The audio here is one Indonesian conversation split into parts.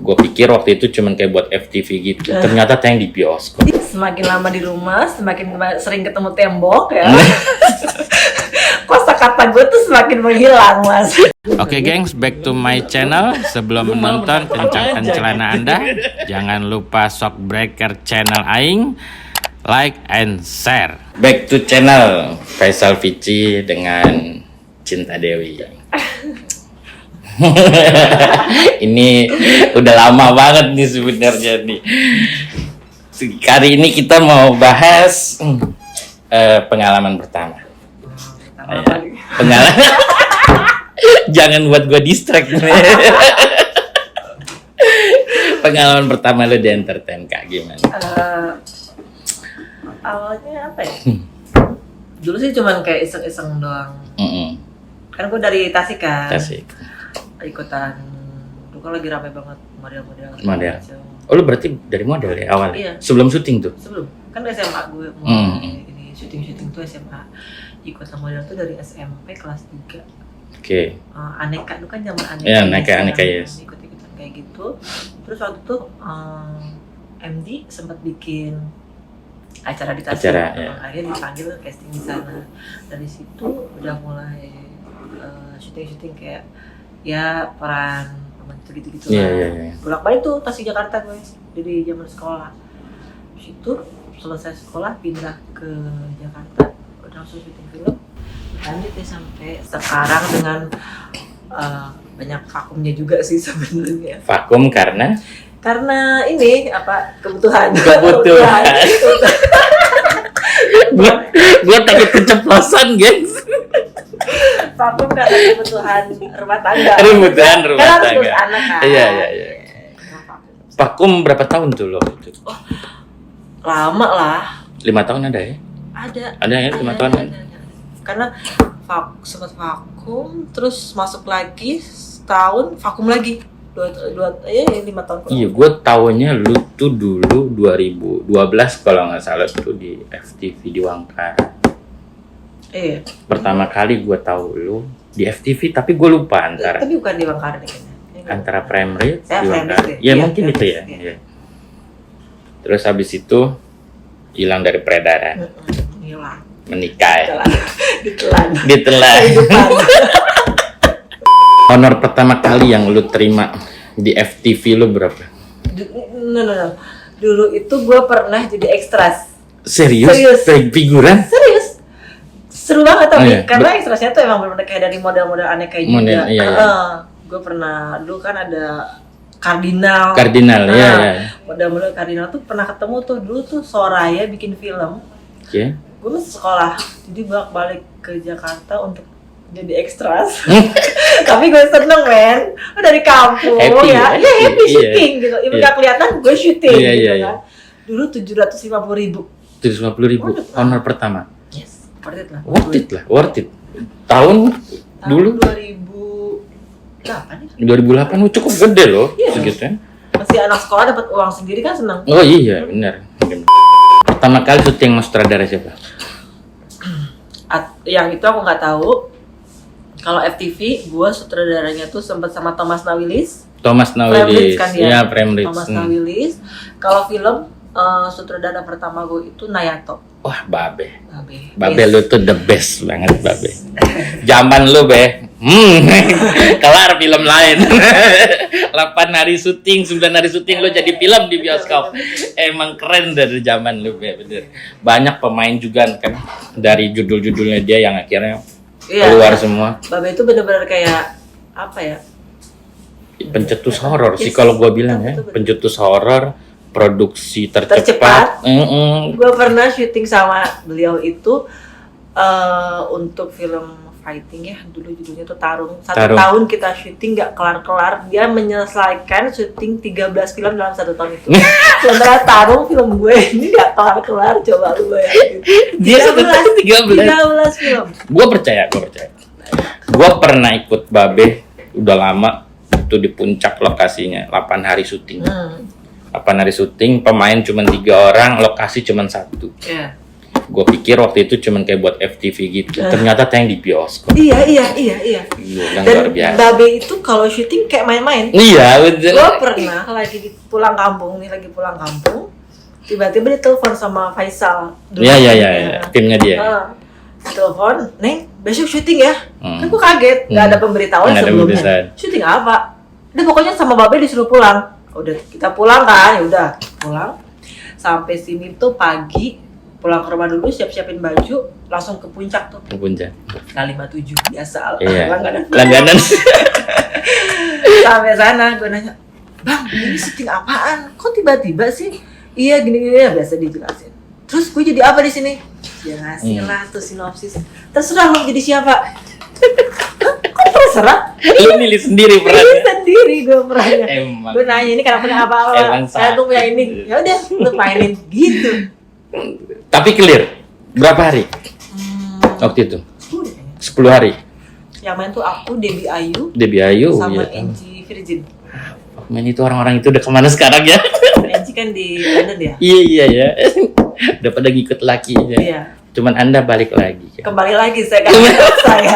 Gue pikir waktu itu cuman kayak buat FTV gitu. Ternyata tayang di bioskop. Semakin lama di rumah, semakin sering ketemu tembok ya. Kosakata gue tuh semakin menghilang, Mas. Oke gengs, back to my channel. Sebelum menonton, kencangkan celana Anda. Jangan lupa Shockbreaker channel Aing, like and share. Back to channel Faisal Vici dengan Cinta Dewi. Ini udah lama banget nih sebenarnya nih. Kali ini kita mau bahas pengalaman pertama. Pengalaman. Jangan buat gue distract. Pengalaman pertama lo di entertain Kak gimana? Awalnya apa ya? Dulu sih cuman kayak iseng-iseng doang. Kan gue dari Tasik kan. Tasik. Ikutan. Dulu kan lagi rame banget model-model. Model. Oh lu berarti dari model ya awal? Iya. Sebelum syuting tuh? Sebelum. Kan SMA gue mulai ini syuting tuh SMA. Ikutan model tuh dari SMP kelas 3. Oke. Aneka, itu kan zaman aneka. Iya, aneka yes. Ikut-ikutan kayak gitu. Terus waktu itu MD sempat bikin acara di Tasik. Acara, ya. Akhirnya dipanggil casting di sana. Dari situ udah mulai syuting kayak ya peran gitu-gitu lah. Iya. Bolak-balik tuh Tasik Jakarta guys. Dari zaman sekolah. Terus itu selesai sekolah pindah ke Jakarta. Udah langsung syuting film. Lanjut ya sampai sekarang dengan banyak vakumnya juga sih sebenarnya. Vakum karena ini apa kebutuhan. Gue takut keceplosan guys. Vakum karena kebutuhan rumah tangga. Kebutuhan rumah kan tangga. Harus anak kan. Iya. Vakum berapa tahun tuh lo? Oh, lama lah. 5 tahun ada ya? Ada ya 5 tahun. Ada. Karena sempat vakum, terus masuk lagi setahun, vakum lagi 5 tahun. Iya, gue taunya lu tuh dulu 2012 kalau nggak salah tuh di FTV di Wangkar. Iya. Pertama kali gue tahu lu di FTV, tapi gue lupa antara. Tapi bukan di Wangkar nih kayaknya. Antara Prime Rate di Wangkar. Ya, Ya mungkin itu ya. Iya. Terus habis itu hilang dari peredaran. Hilang. Menikah ya. Ditelan. Honor pertama kali yang lu terima di FTV lu berapa? No. Dulu itu gue pernah jadi ekstras. Serius? Figuran? Serius. Seru banget tapi iya. karena ekstrasnya tuh emang bener-bener kayak dari model-model aneka juga. Iya. Gue pernah dulu kan ada Kardinal, ya. Model-model Kardinal tuh pernah ketemu tuh dulu tuh Soraya bikin film. Oke. Gue masih sekolah, jadi balik ke Jakarta untuk jadi ekstras. Tapi gue seneng men, dari kampung happy syuting gitu. Ibu gak kelihatan gue syuting gitu kan. Dulu 750.000. 750.000 honor pertama. Yes, worth it lah. Worth it. Tahun dulu 2008 cukup gede loh, iya, segitu ya. Masih anak sekolah dapat uang sendiri kan seneng. Oh iya, benar. Pertama kali syuting sama sutradara siapa? Yang itu aku nggak tahu. Kalau FTV, gue sutradaranya tuh sempat sama Thomas Nawilis. Kan dia. Iya, Prime Rate. Thomas Nawilis. Kalau film sutradara pertama gue itu Nayanto. Wah, Babe Yes. lu tuh the best banget, Babe. Zaman lu, Be. Kelar film lain. 8 hari syuting, 9 hari syuting lu jadi film di bioskop. Emang keren dari zaman lu, Be, bener. Banyak pemain juga kan dari judul-judulnya dia yang akhirnya keluar semua. Babe itu bener-bener kayak apa ya? Pencetus horor sih kalau gua bilang ya. Pencetus horor, produksi tercepat. Gue pernah syuting sama beliau itu untuk film fighting ya, dulu judulnya tuh Tarung. Satu tahun kita syuting gak kelar-kelar, dia menyelesaikan syuting 13 film dalam 1 tahun itu. Sementara Tarung film gue ini gak kelar-kelar, coba lu bayangin. Dia 13 film. Gue percaya. Gue pernah ikut Babe, udah lama, itu di puncak lokasinya, 8 hari syuting. 8 hari syuting, pemain cuma 3 orang, lokasi cuma 1. Yeah. Gue pikir waktu itu cuman kayak buat FTV gitu. Ternyata tayang di bioskop. Iya. Gila, Dan luar biasa. Babe itu kalau syuting kayak main-main. Iya, betul. Gue pernah pulang kampung, tiba-tiba dia telepon sama Faisal. Iya. Timnya dia. Telepon, Neng, besok syuting ya? Kan gue kaget, nggak ada pemberitahuan Nggak ada sebelumnya. pemberitahuan. Syuting apa? Udah pokoknya sama Babe disuruh pulang. Udah kita pulang kan, ya udah pulang. Sampai sini tuh pagi, pulang ke rumah dulu, siap-siapin baju, langsung ke puncak tuh. Ke puncak. K57 biasa. Iya. Langganan. Sampai sana gue nanya, Bang, ini syuting apaan? Kok tiba-tiba sih? Iya gini-gini ya biasa dijelasin. Terus gue jadi apa di sini? Ya ngasih lah tuh sinopsis. Terserah lo jadi siapa? Kok terserah? Lu milih sendiri Ini perannya. sendiri gue perannya. Emang. Gue nanya ini karakternya apa? Emang Saya tuh punya ini. Ya udah, lu mainin gitu. Tapi clear. Berapa hari waktu itu? 10 hari. Yang main tuh aku, Debbie Ayu, Debbie Ayu. sama Iya. Angie Virgin. Men itu orang-orang itu udah kemana sekarang ya? Angie kan di London ya? Iya ya. Udah pada ngikut laki ya. Iya. Cuman Anda balik lagi. Kembali lagi saya kan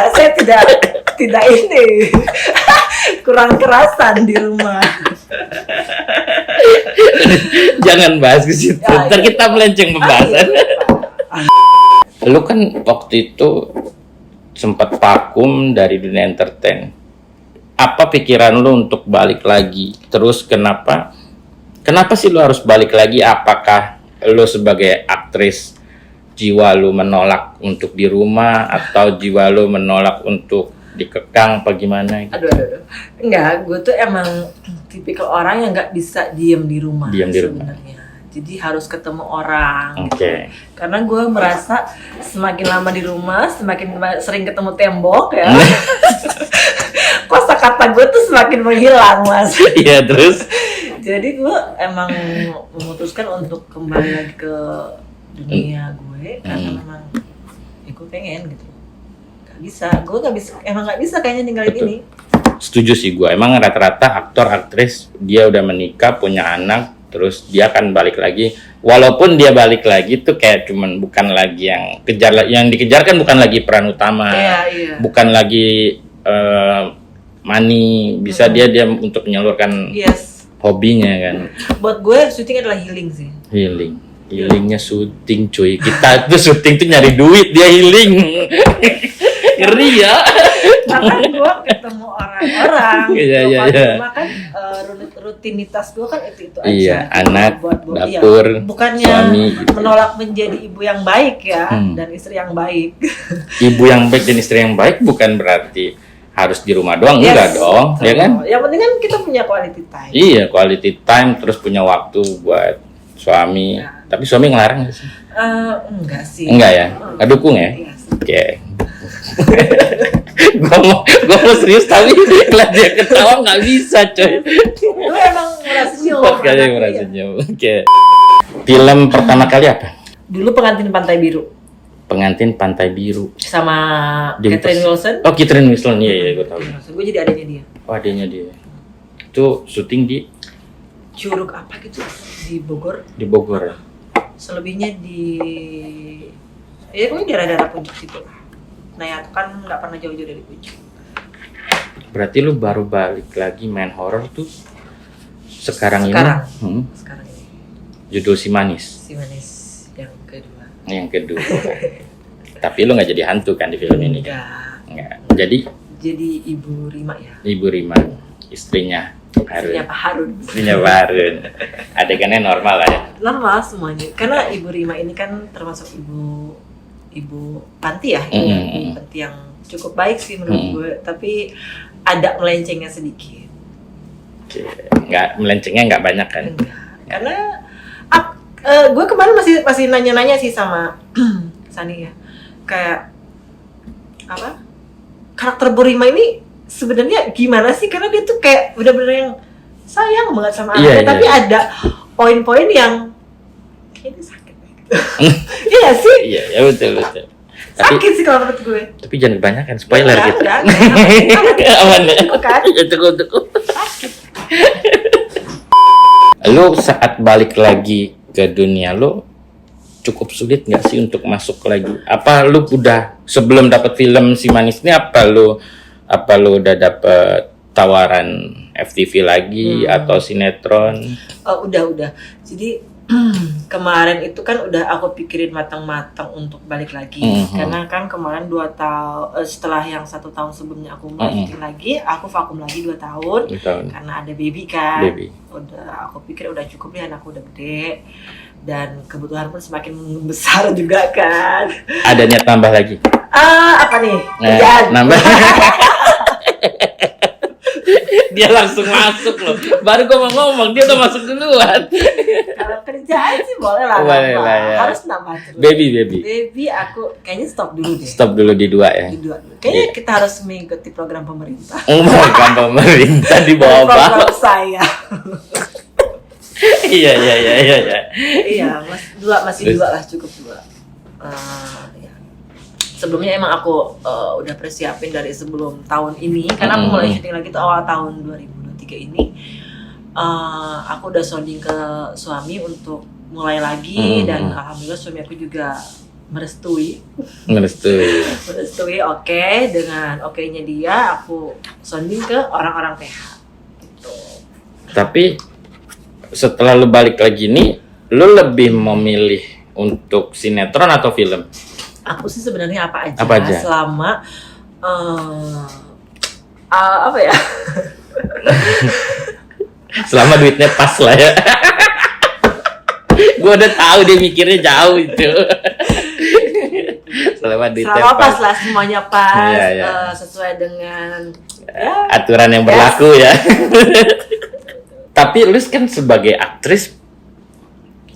saya tidak ini kurang kerasan di rumah. Jangan bahas ke situ. Ya, Ntar iya. kita melenceng pembahasan. Lu kan waktu itu sempat vakum dari dunia entertain. Apa pikiran lu untuk balik lagi? Terus kenapa sih lu harus balik lagi? Apakah lu sebagai aktris jiwa lu menolak untuk di rumah atau jiwa lu menolak untuk dikekang apa gimana gitu? Aduh. Enggak, gue tuh emang tipikal orang yang nggak bisa diem di rumah. Diem di rumah. Sebenarnya. Jadi harus ketemu orang. Oke. Karena gue merasa semakin lama di rumah, semakin sering ketemu tembok ya. Kosakata gue tuh semakin menghilang, Mas. Iya, terus Jadi gue emang memutuskan untuk kembali lagi ke dunia gue karena memang ya gue pengen gitu. Gue nggak bisa kayaknya ninggalin Betul. ini. setuju sih gue. Emang rata-rata aktor aktris dia udah menikah punya anak terus dia akan balik lagi. Walaupun dia balik lagi tuh kayak cuman bukan lagi yang dikejar kan bukan lagi peran utama, Iya. bukan lagi money, bisa dia untuk menyalurkan Yes. hobinya kan. Buat gue syuting adalah healing sih. Healingnya syuting cuy. Kita tuh syuting tuh nyari duit, dia healing. Ngeri ya. Karena gue ketemu orang-orang. Iya. Cuma kan rutinitas gue kan itu aja. Iya, anak, iya. dapur, Bukannya suami, gitu. menolak menjadi ibu yang baik ya dan istri yang baik. Ibu yang baik dan istri yang baik bukan berarti harus di rumah doang, Yes. enggak dong, ya kan? Yang penting kan kita punya quality time. Iya, quality time terus punya waktu buat suami. Ya. Tapi suami ngelarang nggak sih? Enggak sih. Enggak ya? Nggak dukung ya? Iya. Oke. Gua mau serius tapi ngeliat dia ketawa nggak bisa coy. Lu emang merasa nyium. Kuat kali anaknya. merasanya. Oke. Film pertama kali apa? Dulu Pengantin Pantai Biru Pengantin Pantai Biru. sama Jadi Catherine pas- Wilson. Oh, Catherine Wilson. Iya, gue tahu. Gue jadi adanya dia. Oh, adanya dia. Itu syuting di Curug apa gitu di Bogor. Bogor. Selebihnya di ya pokoknya daerah-daerah Puncak situ lah. Nah ya kan nggak pernah jauh-jauh dari Puncak. Berarti lu baru balik lagi main horor tuh sekarang Sekarang. ini. Sekarang ini Judul Si Manis. si manis yang kedua. Yang kedua. Tapi lu nggak jadi hantu kan di film ini? Nggak. Jadi Ibu Rima ya. Ibu Rima, istrinya Harun. Istrinya Pak Harun. Istrinya Pak Harun. Adegannya normal lah ya. Normal semuanya. Karena Ibu Rima ini kan termasuk ibu panti ya. Ibu panti yang cukup baik sih menurut gue. Tapi ada melencengnya sedikit. Oke. Nggak melencengnya nggak banyak kan? Enggak. Karena gue kemarin masih nanya-nanya sih sama Sani ya. Kayak apa? Karakter Bu Rima ini sebenarnya gimana sih? Karena dia tuh kayak benar-benar yang sayang banget sama Iya, anaknya, tapi ada poin-poin yang kayaknya sakit gitu. Iya nggak sih? Iya, ya betul. Tapi Sakit sih kalau menurut gue. jangan kebanyakan spoiler gitu. Enggak. Aman ya? Cukup kan? Ya, cukup. Lu saat balik lagi ke dunia lu cukup sulit nggak sih untuk masuk lagi? Apa lu udah sebelum dapat film Si Manis ini apa lu udah dapat tawaran FTV lagi atau sinetron? Udah. Jadi kemarin itu kan udah aku pikirin matang-matang untuk balik lagi, karena kan kemarin 2 tahun setelah yang 1 tahun sebelumnya aku mulai syuting lagi, aku vakum lagi 2 tahun karena ada baby kan. Udah aku pikir udah cukup nih, anakku udah gede dan kebutuhan pun semakin besar juga kan. Ada niat tambah lagi? Apa nih? Nambah. Dia langsung masuk loh. Baru gue mau ngomong, dia udah masuk duluan. Kalau kerjaan sih boleh lah. Ya. Harus nambah terus. Baby aku kayaknya stop dulu deh. Stop dulu di 2 ya? Di 2. Kayaknya kita harus mengikuti program pemerintah. Program pemerintah di bawah-bawah. Program saya. Iya. Iya, masih 2 lah, cukup 2. Ya. Sebelumnya emang aku udah persiapin dari sebelum tahun ini, karena aku mulai syuting lagi tuh awal tahun 2023 ini. Aku udah sounding ke suami untuk mulai lagi, dan alhamdulillah suami aku juga merestui. Oke. Dengan oke-nya dia, aku sounding ke orang-orang PH gitu. Tapi setelah lu balik lagi nih, lu lebih memilih untuk sinetron atau film? Aku sih sebenarnya apa aja? Selama apa ya? Selama duitnya pas lah ya. Gue udah tahu dia mikirnya jauh itu. Selama pas lah, semuanya pas, sesuai dengan aturan yang berlaku ya. Tapi lu kan sebagai aktris,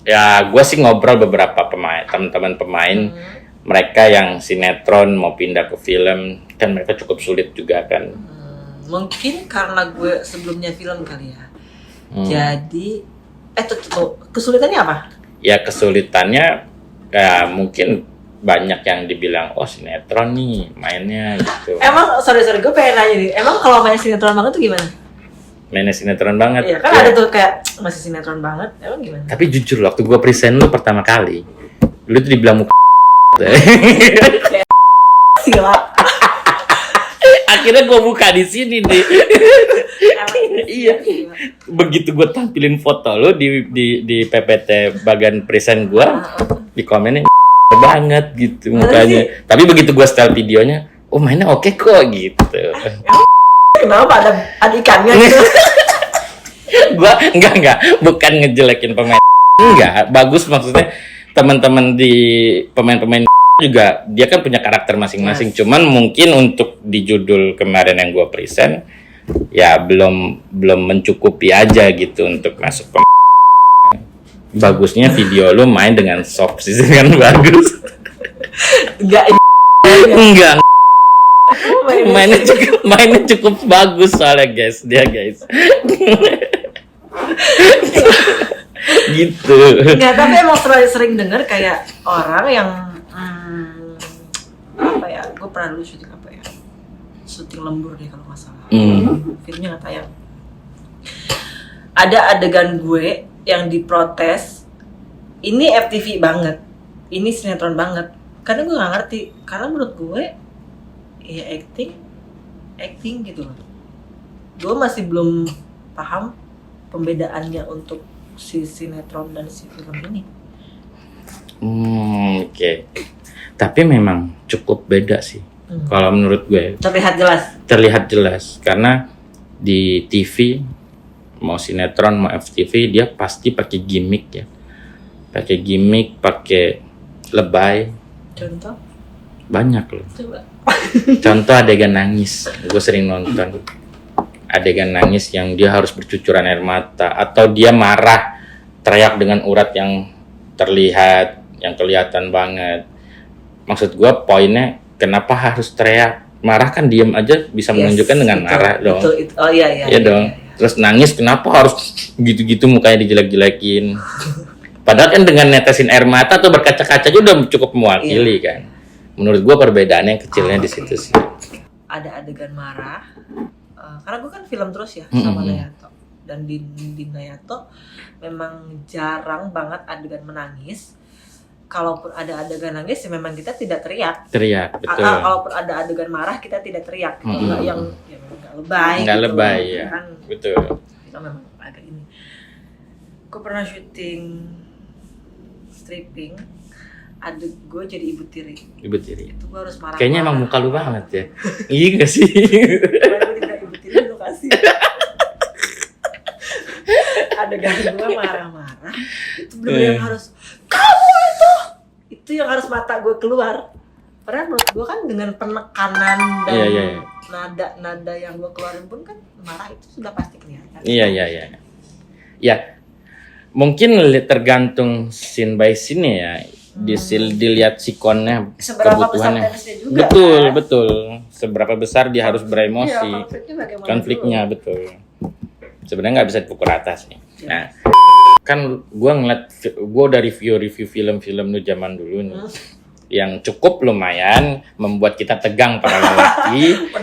ya gue sih ngobrol beberapa teman-teman pemain, mereka yang sinetron mau pindah ke film, kan mereka cukup sulit juga kan. Mungkin karena gue sebelumnya film kali ya. Jadi kesulitannya apa? Ya kesulitannya mungkin banyak yang dibilang sinetron nih mainnya gitu. Emang sorry gue pengen nanya nih, emang kalau main sinetron banget tuh gimana? Mainnya sinetron banget. Iya kan ada tuh kayak masih sinetron banget, emang gimana? Tapi jujur waktu gue present lu pertama kali, lu tuh dibilang muka sila. Akhirnya gue buka di sini nih. Iya. Begitu gue tampilin foto lu di PPT bagian present gue, di komennya banget gitu mukanya. Tapi begitu gue style videonya, mainnya oke kok gitu. Kenapa ada ikannya gitu? Gua enggak, bukan ngejelekin pemain. Enggak, bagus maksudnya teman-teman di pemain-pemain juga dia kan punya karakter masing-masing. Cuman mungkin untuk di judul kemarin yang gua present ya belum mencukupi aja gitu untuk masuk bagusnya video lu main dengan soft sih kan bagus. Enggak. Mainnya cukup bagus soalnya guys. Gitu. Enggak, tapi emang sering dengar kayak orang yang apa ya? Gue pernah dulu syuting apa ya? Syuting lembur deh kalau nggak salah. Filmnya nggak tayang. Ada adegan gue yang diprotes. Ini FTV banget. Ini sinetron banget. Karena gue nggak ngerti. Karena menurut gue ya acting gitu loh. Gue masih belum paham pembedaannya untuk si sinetron dan si film ini. Oke. Tapi memang cukup beda sih. Kalau menurut gue. Terlihat jelas karena di TV mau sinetron mau FTV dia pasti pakai gimmick ya. Pakai lebay. Contoh? Banyak loh. Coba. Contoh adegan nangis, gue sering nonton adegan nangis yang dia harus bercucuran air mata atau dia marah teriak dengan urat yang terlihat, yang kelihatan banget. Maksud gue poinnya kenapa harus teriak? Marah kan diam aja bisa menunjukkan dengan marah dong. Oh iya. Iya dong. Terus nangis kenapa harus gitu-gitu mukanya dijelek-jelekin? Padahal kan dengan netesin air mata atau berkaca-kaca aja udah cukup mewakili kan. Menurut gue perbedaannya kecilnya di situ sih. Ada adegan marah, karena gue kan film terus ya sama Nayato. Dan di Nayato memang jarang banget adegan menangis. kalaupun ada adegan nangis ya memang kita tidak teriak. betul. Kalaupun ada adegan marah kita tidak teriak. Nggak yang ya memang nggak lebay. Nggak gitu. lebay ya. Kan Betul. kita memang agak ini. Gue pernah syuting stripping, adek gue jadi ibu tiri. Ibu tiri. Itu gue harus marah. Kayaknya emang muka lu banget ya. Iya gak sih? Gue tidak ibu tiri di lokasi. Adegan gue marah-marah. Itu benar yang harus kamu itu yang harus mata gue keluar. Padahal menurut gue kan dengan penekanan dan Iya. nada-nada yang gue keluarin pun kan marah itu sudah pasti kelihatan. Iya. Ya, mungkin tergantung scene by scene ya. Dilihat sikonnya, Seberapa besar kebutuhannya. tensinya juga. Betul. Seberapa besar dia harus beremosi. Iya, Konfliknya betul. Sebenarnya nggak bisa dipukul rata sih. Nah, kan gue udah review film-film lu zaman dulu nih, yang cukup lumayan membuat kita tegang para lelaki,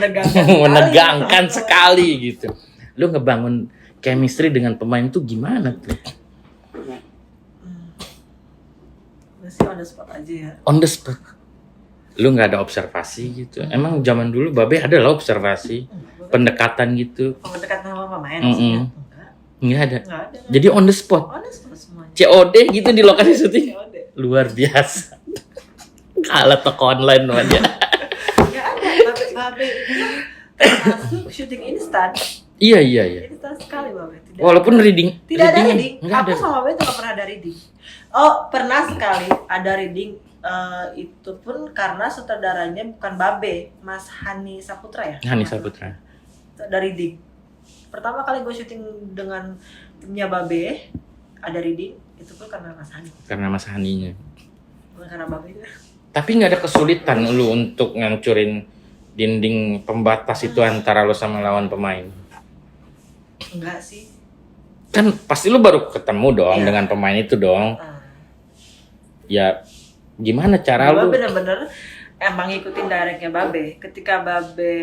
menegangkan sekali gitu. Lu ngebangun chemistry dengan pemain tuh gimana tuh? Masih on the spot aja ya. On the spot. Lu nggak ada observasi gitu? Emang zaman dulu Babe ada lah observasi, pendekatan gitu? Pendekatan sama pemain Mm-mm. maksudnya? Nggak ada. Enggak ada. Jadi on the spot. On the spot semuanya. COD gitu di lokasi syuting. COD. Luar biasa. Kalah toko online lu aja. Ya ada, Babe itu termasuk syuting instan. Iya. Instan sekali Babe. Walaupun reading. Tidak ada readingnya reading. nggak ada. Aku sama Babe itu nggak pernah ada reading. Oh, pernah sekali ada reading. Itu pun karena sutradaranya bukan Babe, Mas Hani Saputra ya. Hani Saputra. Ada reading. Pertama kali gue syuting dengan timnya Babe, ada reading. Itu pun karena Mas Hani. Karena Mas Haninya. Bukan karena Babe juga. Tapi nggak ada kesulitan lu untuk ngancurin dinding pembatas itu antara lu sama lawan pemain. Enggak sih. Kan pasti lu baru ketemu dong Iya. dengan pemain itu dong. Ya gimana cara Gue lu? bener-bener emang ngikutin directnya Babe. Ketika Babe,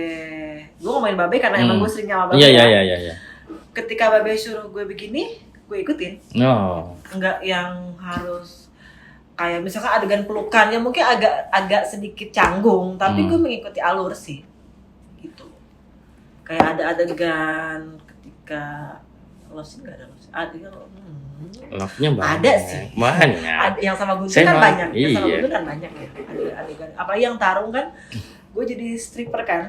gue ngomongin Babe karena emang gue sering sama Babe. Iya. Ketika Babe suruh gue begini, gue ikutin. No. Enggak yang harus kayak misalkan adegan pelukannya mungkin agak sedikit canggung, tapi gue mengikuti alur sih. Gitu. Kayak ada adegan ketika love nggak ada love. Adegan Love-nya banyak. ada sih. Banyak. Yang sama Guntur Saya kan mau- banyak. Yang sama iya. Guntur kan banyak ya. Adegan. Apalagi yang tarung kan, gue jadi stripper kan.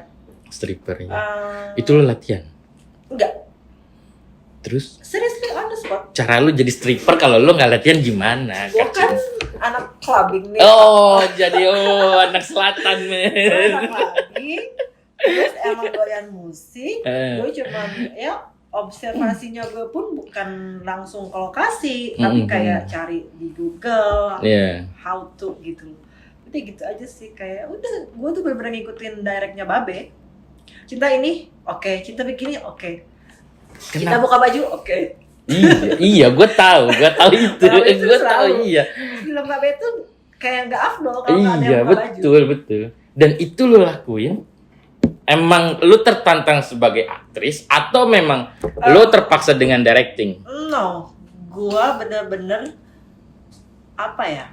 Stripper ya. Eh, Itu lu latihan. Enggak. Terus Seriously on the spot. cara lu jadi stripper kalau lu nggak latihan gimana? Gue kan anak clubbing nih. Oh, jadi anak selatan Gue men. anak clubbing. Terus emang doyan musik. Gue cuman ya observasinya gue pun bukan langsung ke lokasi, tapi kayak cari di Google Iya. how to gitu. Udah gitu aja sih, kayak udah gue tuh bener-bener ngikutin directnya Babe. Cinta ini, oke. Cinta bikini, oke. Kita buka baju, oke. Iya, gue tahu itu. Babe itu Gue tahu selalu. iya. Film Babe tuh kayak nggak afdol kalau nggak ada Iya, yang buka baju. betul. Dan itu lu lakuin. Emang lu tertantang sebagai aktris atau memang lu terpaksa dengan directing? No, gue bener-bener apa ya?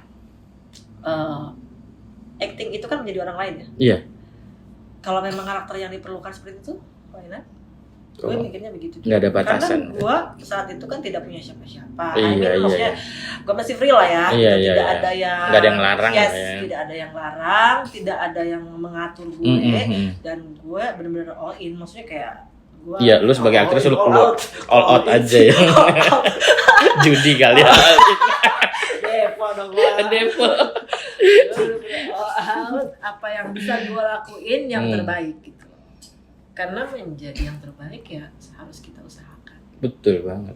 Acting itu kan menjadi orang lain ya. Iya. Kalau memang karakter yang diperlukan seperti itu, why not? Gue mikirnya begitu. Nggak ada batasan. Karena gue saat itu kan tidak punya siapa-siapa. Iya. Maksudnya gue masih free lah ya. Iya, Tidak iya. ada yang Nggak ada yang larang yes, lah ya. tidak ada yang larang, tidak ada yang mengatur gue, dan gue bener-bener all in. Maksudnya kayak gue. Iya, lu sebagai aktris lu keluar all out aja ya. Judi kali ya. Depo dong gue. Depo. All out, apa yang bisa gue lakuin yang terbaik gitu. Karena menjadi yang terbaik ya harus kita usahakan. Betul banget.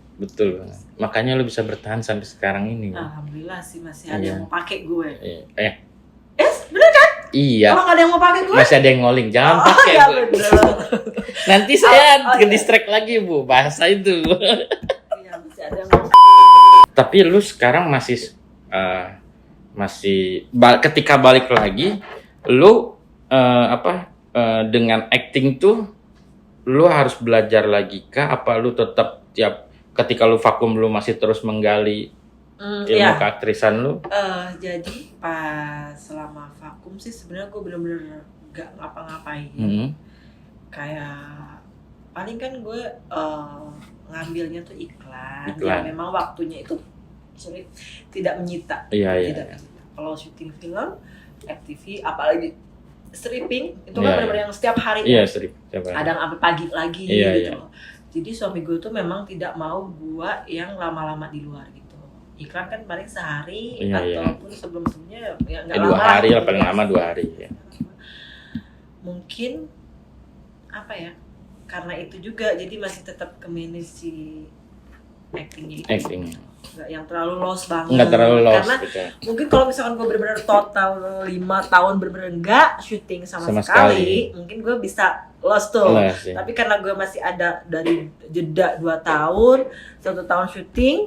Makanya lu bisa bertahan sampai sekarang ini. Alhamdulillah sih masih ada yang mau pakai gue. Bener kan? Iya. Emang ada yang mau pakai gue? Masih ada yang ngoling, jangan pakai ya Bu. bener. Nanti saya iya. ke-distract lagi Bu, bahasa itu. Iya masih ada yang mau. Tapi lu sekarang ketika balik lagi, lu dengan acting tuh lu harus belajar lagi kah? Apa lu tetap ketika lu vakum lu masih terus menggali ilmu Iya. keaktrisan lu? Jadi pas selama vakum sih sebenarnya gue bener-bener gak ngapa-ngapain. Kayak paling kan gue ngambilnya tuh iklan. Iklan. Yang memang waktunya itu tidak menyita. Iya. Tidak menyita. Kalau syuting film, FTV, apalagi stripping itu kan Iya, benar-benar yang setiap hari. Iya, sering. Kadang sampai pagi lagi Iya, gitu. iya. Jadi suami gue tuh memang tidak mau gue yang lama-lama di luar gitu. Iklan kan paling sehari Iya, iya. ataupun sebelum-sebelumnya ya nggak 2 lama hari lah, gitu. paling lama 2 hari ya. Mungkin apa ya? Karena itu juga jadi masih tetap ke manage si actingnya itu. Acting. Nggak yang terlalu lost banget. Enggak terlalu lost, Karena betul. mungkin kalau misalkan gue bener-bener total 5 tahun bener-bener enggak syuting sama Sama sekali, mungkin gue bisa lost tuh. Lost, ya. Tapi karena gue masih ada dari jeda 2 tahun, 1 tahun syuting,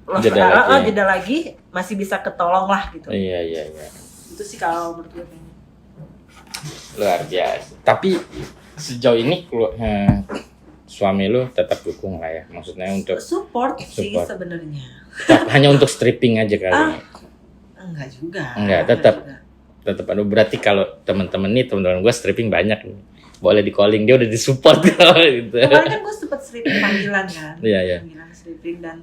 lost jeda lagi masih bisa ketolong lah gitu. Iya. Itu sih kalau menurut gue kayaknya. Luar biasa. Tapi sejauh ini suami lu tetap dukung lah ya. Maksudnya untuk Support sih Support. sebenarnya. hanya untuk stripping aja kali. Enggak juga. Enggak, tetap. juga. Tetap aduh, berarti kalau teman-teman gue stripping banyak nih. Boleh di calling, dia udah disupport kalau gitu. Kemarin kan gue sempet stripping panggilan kan. Iya. Panggilan stripping dan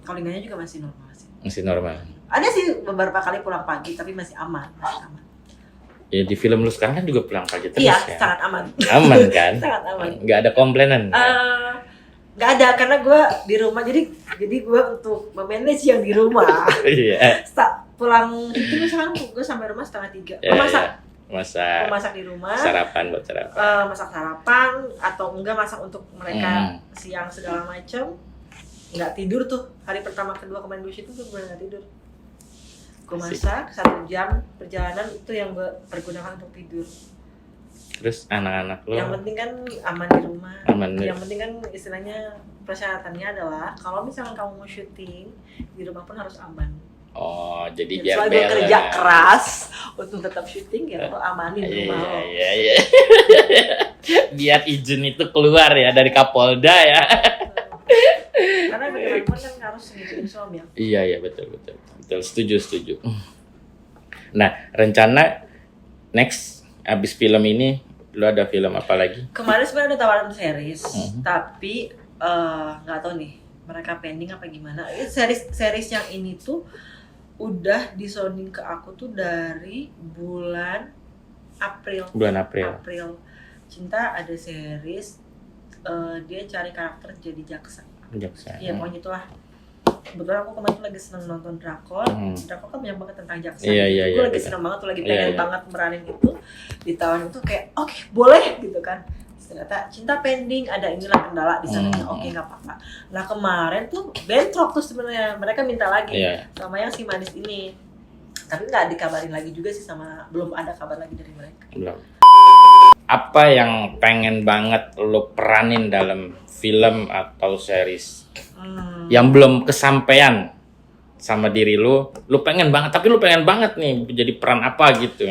callingannya juga masih normal sih. Masih normal. Ada sih beberapa kali pulang pagi tapi masih aman. Ya di film lu sekarang kan juga pulang pagi terus Iya, ya. sangat aman. Aman kan? Sangat aman. Nggak ada komplainan. Nggak ada karena gue di rumah jadi gue untuk memanage yang di rumah. Iya. Pulang itu misalkan gue sampai rumah 2:30. Ya, Masak Masak di rumah. sarapan buat sarapan. Masak sarapan atau enggak masak untuk mereka siang segala macam. Nggak tidur tuh hari pertama kedua kemarin gue itu gue bener nggak tidur. Gue masak 1 jam perjalanan itu yang gue pergunakan untuk tidur. Terus anak-anak lo? Yang penting kan aman di rumah. Aman. Yang penting kan istilahnya persyaratannya adalah kalau misalnya kamu mau syuting di rumah pun harus aman. Oh, jadi Dan biar selain gue kerja balance. keras untuk tetap syuting ya lo amanin rumah lo. Iya. Biar izin itu keluar ya dari Kapolda ya. Karena bagaimanapun kan harus ngikutin suami ya. Iya, betul. Setuju. Nah, rencana next abis film ini lo ada film apa lagi? Kemarin sebenarnya ada tawaran series, tapi nggak tahu nih mereka pending apa gimana. Series yang ini tuh udah disounding ke aku tuh dari bulan April. Cinta ada series dia cari karakter jadi jaksa. Iya pokoknya itulah. Kebetulan aku kemarin tuh lagi seneng nonton drakor. Drakor kan banyak banget tentang jaksa. Iya, gue lagi seneng banget tuh, lagi pengen banget meranin itu. Di tahun itu kayak oke, boleh gitu kan. Ternyata cinta pending, ada inilah kendala di sana. Oke, nggak apa-apa. Nah kemarin tuh bentrok tuh sebenarnya, mereka minta lagi sama yang si manis ini. Tapi nggak dikabarin lagi juga sih belum ada kabar lagi dari mereka. Belum. Apa yang pengen banget lo peranin dalam film atau series yang belum kesampaian sama diri lo pengen banget, tapi lo pengen banget nih jadi peran apa gitu?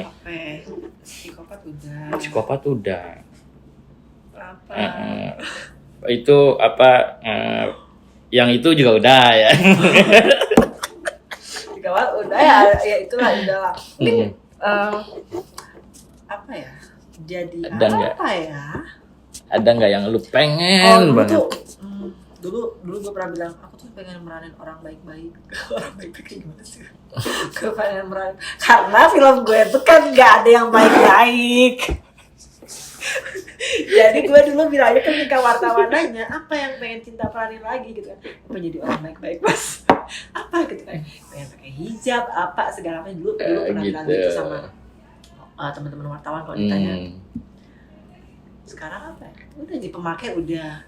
Psikopat udah. Itu apa? Yang itu juga udah ya. Psikopat udah ya itulah udah lah. Apa ya? Jadi apa ya? Ada nggak yang lu pengen banget? Dulu gue pernah bilang aku tuh pengen meranin orang baik-baik. Orang baik-baik gimana sih? Gue pengen meranin karena film gue itu kan nggak ada yang baik-baik. Jadi gue dulu bilangnya ketika wartawan nanya apa yang pengen Cinta peranin lagi gitu kan, apa jadi orang baik-baik mas? Apa gitu kan? Pengen pakai hijab apa segala macam dulu pernah bilang gitu sama teman-teman wartawan kalau ditanya. Sekarang apa? Udah jadi pemakai udah.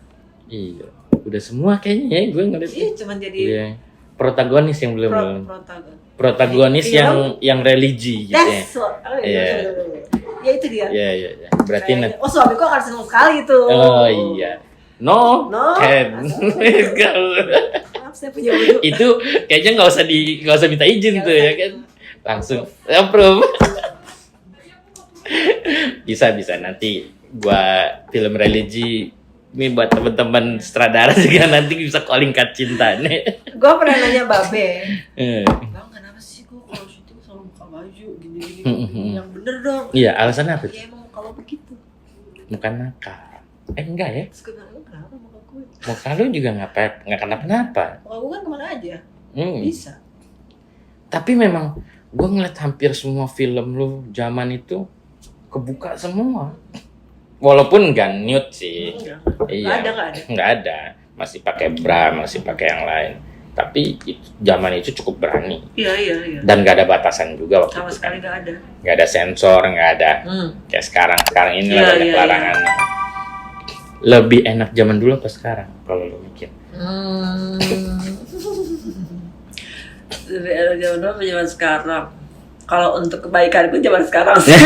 Iya, udah semua kayaknya ya gue ngeliat. Iya, cuman jadi protagonis yang belum protagonis yang religi gitu ya. Ya itu dia. Iya. Berarti suamiku akan senang sekali itu. Oh iya. No. Maaf, saya punya wudhu. Itu kayaknya nggak usah minta izin tuh ya kan. Langsung approve. Bisa nanti gua film religi Ini buat teman-teman sutradara juga nanti bisa calling card cinta nih. Gue pernah nanya Babe, Eh. Bang kenapa sih gue kalau syuting selalu buka baju gini-gini, yang bener dong. Iya, alasannya apa? Ya emang kalau begitu. Bukan nakal. Enggak ya? Terus gue bilang, lu kenapa muka gue? Muka lu juga nggak kenapa-napa. Muka gue kan kemana aja, Hmm. bisa. Tapi memang gue ngeliat hampir semua film lu zaman itu kebuka semua. Walaupun nggak nude sih. Iya. Nggak ada. Masih pakai bra, masih pakai yang lain. Tapi zaman itu cukup berani. Iya. Dan nggak ada batasan juga waktu Sama itu. sekali nggak ada. Nggak ada sensor, nggak ada. Kayak sekarang ini Iya, banyak iya, larangannya. Lebih enak zaman dulu apa sekarang kalau lu mikir? Lebih enak zaman dulu apa zaman sekarang? Kalau untuk kebaikan gue zaman sekarang sih.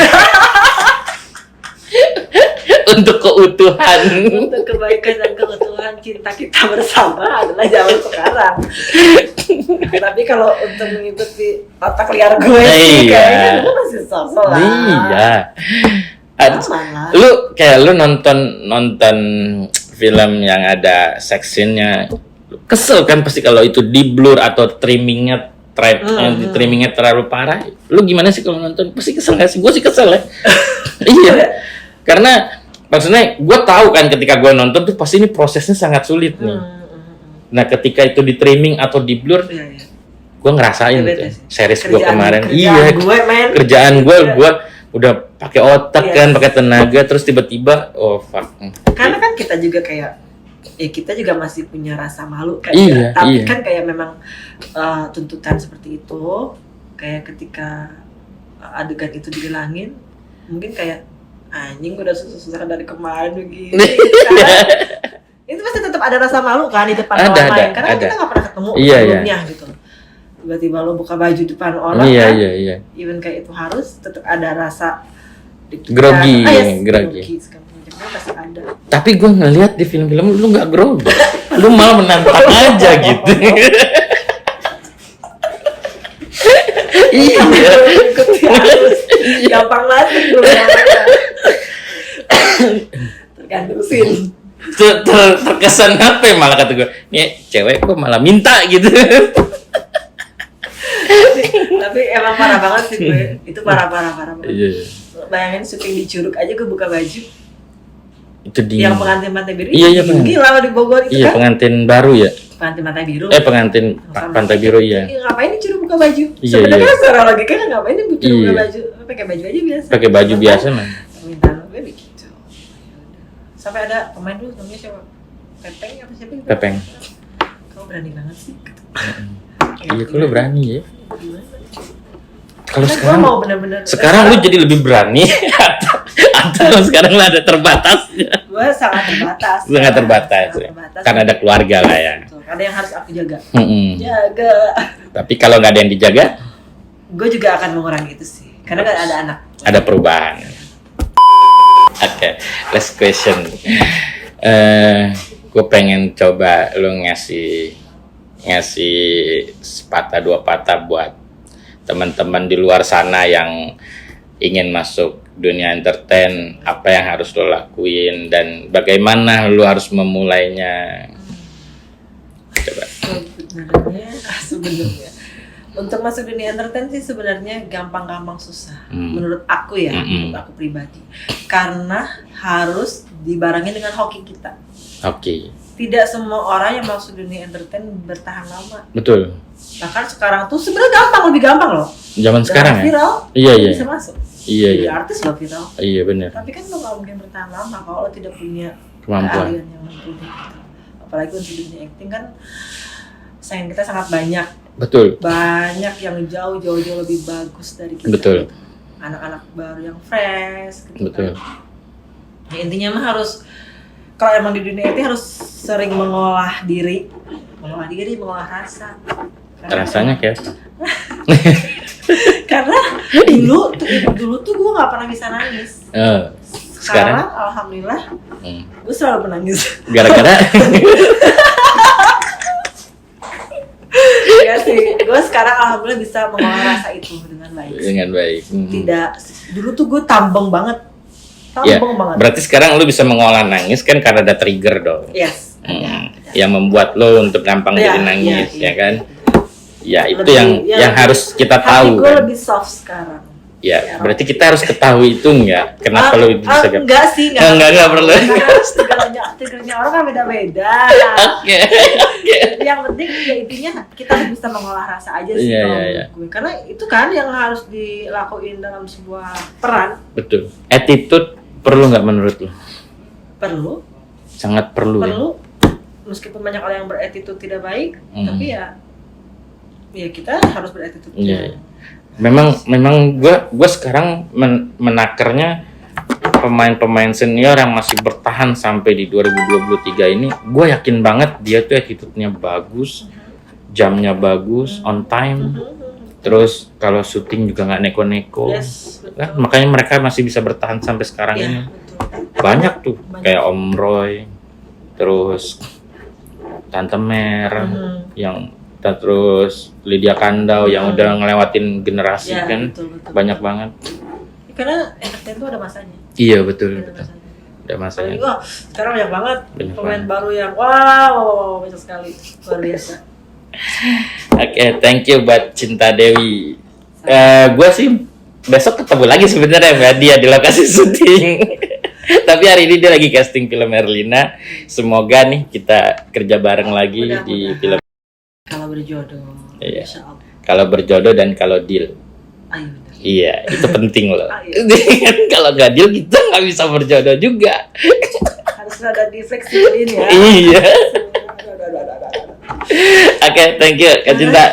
Untuk keutuhan. Untuk kebaikan dan keutuhan cinta kita bersama adalah zaman sekarang. Tapi kalau untuk mengikuti otak liar gue sih, Iya. kayaknya gue masih sosok lah. Iya. Aman lah. Lu nonton film yang ada sex scene-nya, kesel kan pasti kalau itu di blur atau trimmingnya terlalu parah. Lu gimana sih kalau nonton? Pasti kesel nggak sih? Gue sih kesel ya. Iya. Karena maksudnya gue tahu kan ketika gue nonton tuh pasti ini prosesnya sangat sulit nih. Nah ketika itu di trimming atau di blur, Iya. gue ngerasain Iya, tuh. beda sih. Series gue kemarin. Kerjaan gue udah pakai otak Iya. kan, pakai tenaga, terus tiba-tiba oh fuck. Karena kan kita juga kayak kita juga masih punya rasa malu kayak Iya, tapi iya. kan kayak memang tuntutan seperti itu, kayak ketika adegan itu dihilangin mungkin kayak anjing gue udah susah-susah dari kemarin begini kan. Itu pasti tetap ada rasa malu kan di depan orang lain karena kan kita nggak pernah ketemu Iya, sebelumnya gitu. Tiba-tiba lo buka baju depan orang Iya, kan, iya. even kayak itu harus tetap ada rasa Grogi, grogi segala macamnya pasti ada. Tapi gue ngeliat di film-film lu nggak grogi, lu malah menantang aja gitu. Iya. Gampang banget dulu. Tergantung scene. Terkesan apa ya malah kata gue, nih cewek kok malah minta gitu. Tapi emang parah banget sih gue. Itu parah banget. Iya. Bayangin syuting di Curug aja gue buka baju. Itu di Yang pengantin Pantai Biru. Iya, pengantin. Gila di Bogor itu iya, kan. pengantin baru ya. Pengantin Pantai Biru. Pengantin Pantai Biru iya. Ngapain di Curug buka baju? Iya, Sebenarnya iya. secara logika ngapain di Curug buka Iya. baju? Pakai baju aja biasa. Pakai baju biasa man. Permintaan gue begitu. Sampai ada pemain dulu namanya siapa? Pepeng apa siapa itu? Pepeng. Kau berani banget sih. Iya, kok lu berani ya? Gimana? Kalau Karena sekarang gue mau bener-bener sekarang lu jadi lebih berani atau sekarang lu ada terbatasnya? gue sangat terbatas. Sangat terbatas ya. Kan ada keluarga lah ya. Betul. Ada yang harus aku jaga. Mm-mm. Jaga. Tapi kalau nggak ada yang dijaga, Gue juga akan mengurangi itu sih. Karena kan ada anak. ada perubahan. Oke, last question. Gue pengen coba lu ngasih sepatah dua patah buat teman-teman di luar sana yang ingin masuk dunia entertain, apa yang harus lo lakuin dan bagaimana lo harus memulainya. Coba. Sebenarnya untuk masuk dunia entertain sih sebenarnya gampang-gampang susah. Menurut aku ya, menurut aku pribadi. Karena harus dibarengi dengan hoki kita. Oke. Tidak semua orang yang masuk dunia entertain bertahan lama. Betul. Bahkan sekarang tuh sebenarnya lebih gampang loh. Zaman sekarang ya. Viral, Iya. bisa masuk. Iya. Jadi artis lo viral. Iya benar. Tapi kan lo nggak mungkin bertahan lama kalau lo tidak punya Kemampuan. keahlian yang mumpuni gitu. Apalagi untuk dunia acting kan saing kita sangat banyak. Betul. Banyak yang jauh lebih bagus dari kita. Betul. Anak-anak baru yang fresh gitu. Betul. Kan. Ya, intinya mah harus kalau emang di dunia acting harus sering mengolah diri, mengolah rasa. Rasanya kayak apa? Karena dulu tuh gue nggak pernah bisa nangis. Sekarang alhamdulillah gue selalu menangis. Gara-gara ya sih, gue sekarang alhamdulillah bisa mengolah rasa itu dengan baik. dengan baik. Tidak, dulu tuh gue tambeng banget. Ya, Sombong banget. berarti sekarang lu bisa mengolah nangis kan karena ada trigger dong. Yes. Yang membuat lo untuk gampang Iya, jadi nangis, iya. ya kan? Ya, itu Lebih- yang harus kita hati tahu gue kan. lebih soft sekarang. Ya, berarti kita harus ketahui itu enggak? Kenapa lo itu bisa gampang? Enggak sih, Enggak perlu. Karena triggernya orang kan beda-beda. Oke. Yang penting ya intinya kita harus bisa mengolah rasa aja sih Iya, kalau iya, menurut gue. Karena itu kan yang harus dilakuin dalam sebuah peran. Betul. Attitude perlu nggak menurut lo? Perlu, Sangat perlu. Ya? perlu. Meskipun banyak orang yang berattitude tidak baik, tapi ya kita harus berattitude. Iya, iya. Memang gua sekarang menakernya pemain-pemain senior yang masih bertahan sampai di 2023 ini, gue yakin banget dia tuh attitude-nya bagus, jamnya bagus, on time, terus kalau syuting juga nggak neko-neko. Yes, betul. Kan, makanya mereka masih bisa bertahan sampai sekarang Iya, ini. betul. Banyak tuh, Banyak. kayak Om Roy, terus Tante Mer, yang terus Lydia Kandau yang udah ngelewatin generasi Ya, kan, betul. banyak banget. Karena entertain itu ada masanya. Iya betul, Ada masanya. ada masanya. Wah, sekarang banyak banget Banyak pemain banget. baru yang wow, banyak sekali. Luar biasa. Oke, thank you buat Cinta Dewi. Gue sih besok ketemu lagi sebenarnya sama dia di lokasi syuting. Tapi hari ini dia lagi casting film Erlina. Semoga nih kita kerja bareng lagi Mudah-mudahan. di film. Kalau berjodoh. Iya. Insya Allah. Kalau berjodoh dan kalau deal. Ayo benar. Iya, itu penting loh. Ayo. Kalau nggak deal kita nggak bisa berjodoh juga. Harus ada difleksibilin ya. Iya. Aduh. Oke, thank you Kak Cinta.